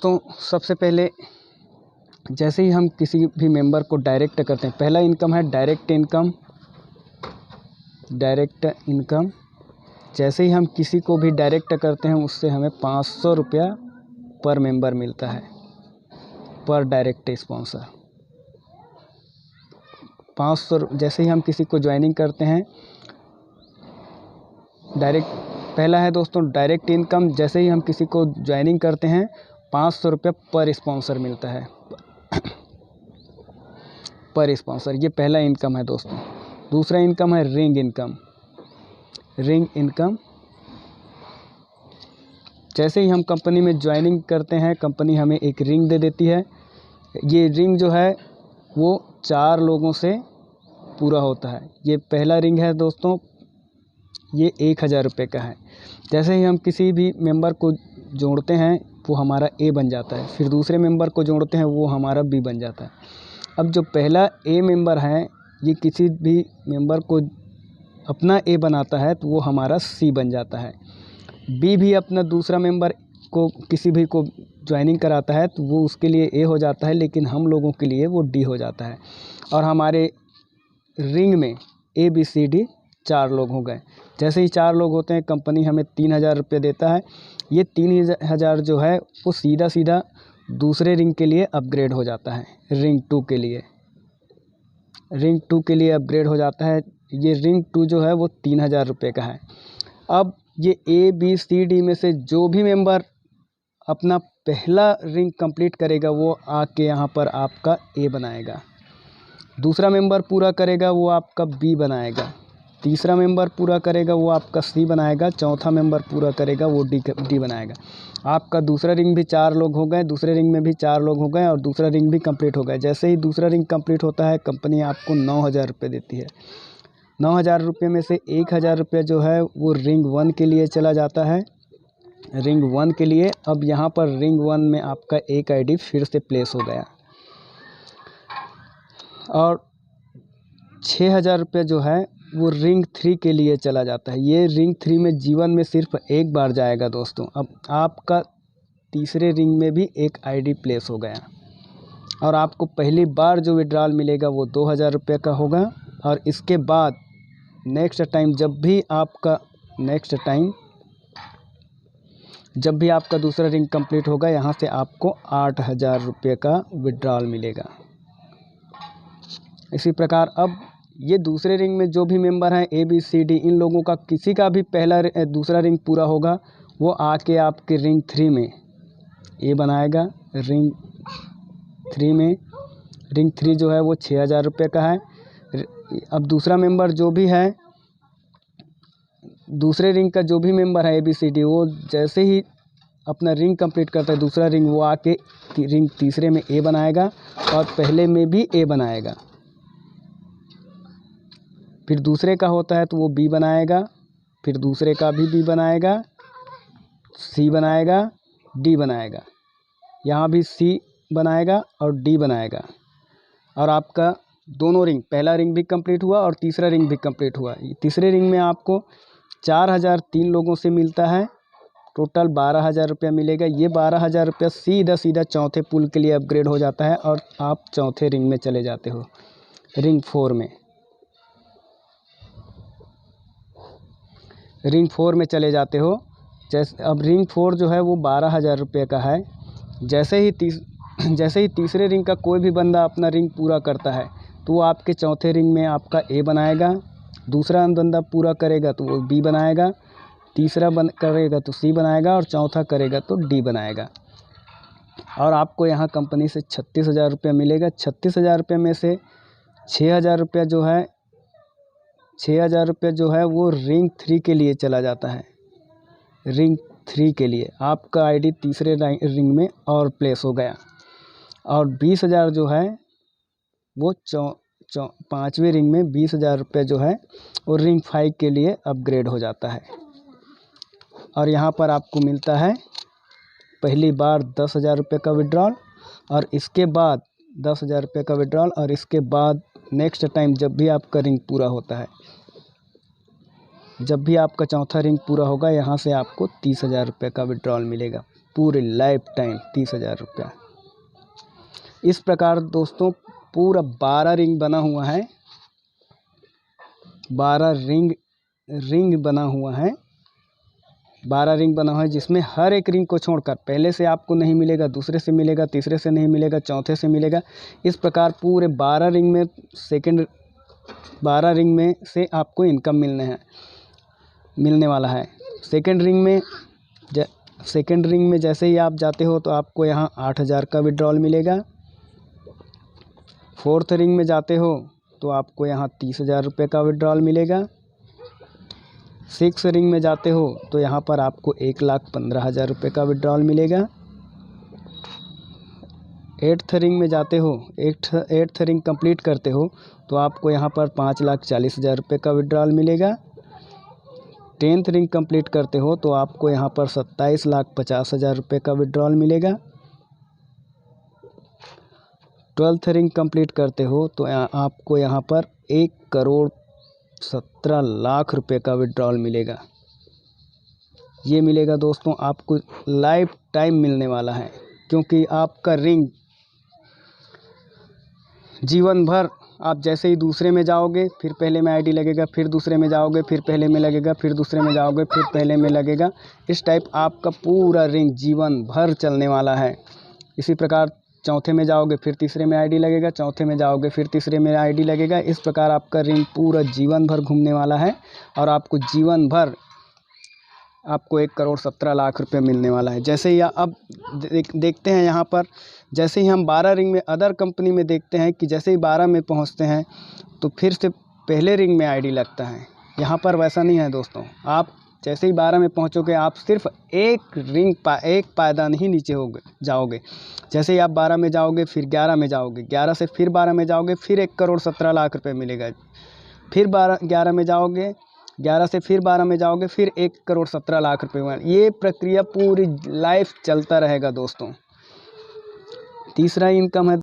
तो सबसे पहले जैसे ही हम किसी भी मेंबर को डायरेक्ट करते हैं, पहला इनकम है डायरेक्ट इनकम। जैसे ही हम किसी को भी डायरेक्ट करते हैं उससे हमें 500 रुपया पर मेंबर मिलता है, पर डायरेक्ट स्पॉन्सर 500। जैसे ही हम किसी को ज्वाइनिंग करते हैं पहला है दोस्तों डायरेक्ट इनकम। जैसे ही हम किसी को ज्वाइनिंग करते हैं 500 रुपया पर स्पॉन्सर मिलता है, पर स्पॉन्सर। ये पहला इनकम है दोस्तों। दूसरा इनकम है रिंग इनकम। जैसे ही हम कंपनी में ज्वाइनिंग करते हैं कंपनी हमें एक रिंग दे देती है। ये रिंग जो है वो 4 लोगों से पूरा होता है। ये पहला रिंग है दोस्तों, ये 1000 रुपये का है। जैसे ही हम किसी भी मेंबर को जोड़ते हैं वो हमारा ए बन जाता है, फिर दूसरे मेंबर को जोड़ते हैं वो हमारा बी बन जाता है। अब जो पहला ए मेंबर है ये किसी भी मेंबर को अपना ए बनाता है तो वो हमारा सी बन जाता है। बी भी अपना दूसरा मेंबर को किसी भी को ज्वाइनिंग कराता है तो वो उसके लिए ए हो जाता है, लेकिन हम लोगों के लिए वो डी हो जाता है। और हमारे रिंग में ए बी सी डी 4 लोग हो गए। जैसे ही 4 लोग होते हैं कंपनी हमें 3000 रुपये देता है। ये 3000 जो है वो सीधा दूसरे रिंग के लिए अपग्रेड हो जाता है, रिंग 2 के लिए अपग्रेड हो जाता है। ये रिंग 2 जो है वो 3000 रुपये का है। अब ये ए बी सी डी में से जो भी मेंबर अपना पहला रिंग कंप्लीट करेगा वो आके यहाँ पर आपका ए बनाएगा। दूसरा मेंबर पूरा करेगा वो आपका बी बनाएगा। तीसरा मेंबर पूरा करेगा वो आपका सी बनाएगा। चौथा मेंबर पूरा करेगा वो डी बनाएगा। आपका दूसरा रिंग भी 4 लोग हो गए, दूसरे रिंग में भी 4 लोग हो गए और दूसरा रिंग भी कंप्लीट हो गया। जैसे ही दूसरा रिंग कंप्लीट होता है कंपनी आपको 9000 रुपये देती है। 9000 रुपये में से 1000 रुपये जो है वो रिंग 1 के लिए चला जाता है, रिंग 1 के लिए। अब यहाँ पर रिंग 1 में आपका एक आईडी फिर से प्लेस हो गया और 6000 रुपये जो है वो रिंग 3 के लिए चला जाता है। ये रिंग 3 में जीवन में सिर्फ एक बार जाएगा दोस्तों। अब आपका तीसरे रिंग में भी एक आईडी प्लेस हो गया और आपको पहली बार जो विड्रॉल मिलेगा वो 2000 रुपये का होगा। और इसके बाद नेक्स्ट टाइम जब भी आपका दूसरा रिंग कंप्लीट होगा यहाँ से आपको 8000 रुपये का विड्रॉल मिलेगा। इसी प्रकार अब ये दूसरे रिंग में जो भी मेंबर हैं ए बी सी डी, इन लोगों का किसी का भी दूसरा रिंग पूरा होगा वो आके आपके रिंग 3 में ए बनाएगा। रिंग 3 जो है वो 6000 रुपये का है। अब दूसरा मेंबर जो भी है, दूसरे रिंग का जो भी मेंबर है ए बी सी डी, वो जैसे ही अपना रिंग कंप्लीट करता है दूसरा रिंग वो आके रिंग तीसरे में ए बनाएगा और पहले में भी ए बनाएगा। फिर दूसरे का होता है तो वो बी बनाएगा, फिर दूसरे का भी बी बनाएगा, सी बनाएगा, डी बनाएगा, यहाँ भी सी बनाएगा और डी बनाएगा। और आपका दोनों रिंग, पहला रिंग भी कंप्लीट हुआ और तीसरा रिंग भी कंप्लीट हुआ। तीसरे रिंग में आपको 4000 3 लोगों से मिलता है, टोटल 12000 रुपया मिलेगा। ये 12000 रुपया सीधा चौथे पुल के लिए अपग्रेड हो जाता है और आप चौथे रिंग में चले जाते हो, रिंग 4 में। रिंग 4 में चले जाते हो। जैसे अब रिंग 4 जो है वो 12000 रुपये का है। जैसे ही तीसरे रिंग का कोई भी बंदा अपना रिंग पूरा करता है तो वो आपके चौथे रिंग में आपका ए बनाएगा। दूसरा बंदा पूरा करेगा तो वो बी बनाएगा, तीसरा करेगा तो सी बनाएगा और चौथा करेगा तो डी बनाएगा। और आपको यहाँ कंपनी से 36000 रुपये मिलेगा। 36000 रुपये में से 6000 रुपया जो है वो रिंग 3 के लिए चला जाता है। रिंग 3 के लिए आपका आईडी तीसरे रिंग में और प्लेस हो गया। और 20000 जो है वो 5वें रिंग में 20000 रुपये जो है वो रिंग 5 के लिए अपग्रेड हो जाता है। और यहाँ पर आपको मिलता है पहली बार 10,000 रुपये का विड्रॉल और इसके बाद 10,000 रुपये का विड्रॉल और इसके बाद नेक्स्ट टाइम जब भी आपका रिंग पूरा होता है, जब भी आपका चौथा रिंग पूरा होगा यहाँ से आपको 30,000 रुपये का विड्रॉल मिलेगा। पूरे लाइफ टाइम 30,000 रुपया। इस प्रकार दोस्तों पूरा 12 रिंग बना हुआ है, 12 रिंग बना हुआ है, 12 रिंग बना हुआ है, जिसमें हर एक रिंग को छोड़कर पहले से आपको नहीं मिलेगा, दूसरे से मिलेगा, तीसरे से नहीं मिलेगा, चौथे से मिलेगा। इस प्रकार पूरे 12 रिंग में 12 रिंग में से आपको इनकम मिलने वाला है। सेकंड रिंग में जैसे ही आप जाते हो तो आपको यहाँ 8,000 का विड्रॉल मिलेगा। फोर्थ रिंग में जाते हो तो आपको यहाँ 30,000 रुपये का विड्रॉल मिलेगा। 6 रिंग में जाते हो तो यहाँ पर आपको 1,15,000 रुपये का विड्रॉल मिलेगा। 8th रिंग में जाते हो, 8th रिंग कंप्लीट करते हो तो आपको यहाँ पर 5,40,000 रुपये का विड्रॉल मिलेगा। 10th रिंग कंप्लीट करते हो तो आपको यहाँ पर 27,50,000 रुपये का विड्रॉल मिलेगा। 12th रिंग कंप्लीट करते हो तो आपको यहाँ पर 1,17,00,000 रुपये का विड्रॉल मिलेगा। ये मिलेगा दोस्तों आपको लाइफ टाइम मिलने वाला है, क्योंकि आपका रिंग जीवन भर, आप जैसे ही दूसरे में जाओगे फिर पहले में आईडी लगेगा, फिर दूसरे में जाओगे फिर पहले में लगेगा, फिर दूसरे में जाओगे फिर पहले में लगेगा। इस टाइप आपका पूरा रिंग जीवन भर चलने वाला है। इसी प्रकार चौथे में जाओगे फिर तीसरे में आईडी लगेगा, चौथे में जाओगे फिर तीसरे में आईडी लगेगा। इस प्रकार आपका रिंग पूरा जीवन भर घूमने वाला है और आपको जीवन भर आपको 1,17,00,000 रुपये मिलने वाला है। जैसे ही अब देखते हैं यहाँ पर, जैसे ही हम 12 रिंग में अदर कंपनी में देखते हैं कि जैसे ही 12 में पहुँचते हैं तो फिर से पहले रिंग में आईडी लगता है। यहाँ पर वैसा नहीं है दोस्तों। आप जैसे ही 12 में पहुँचोगे आप सिर्फ एक पायदान ही नीचे जाओगे। जैसे ही आप 12 में जाओगे फिर 11 में जाओगे, 11 से फिर 12 में जाओगे, फिर 1,17,00,000 रुपये मिलेगा। फिर 11 में जाओगे, 11 से फिर 12 में जाओगे, फिर 1,17,00,000 रुपये। ये प्रक्रिया पूरी लाइफ चलता रहेगा दोस्तों। तीसरा इनकम है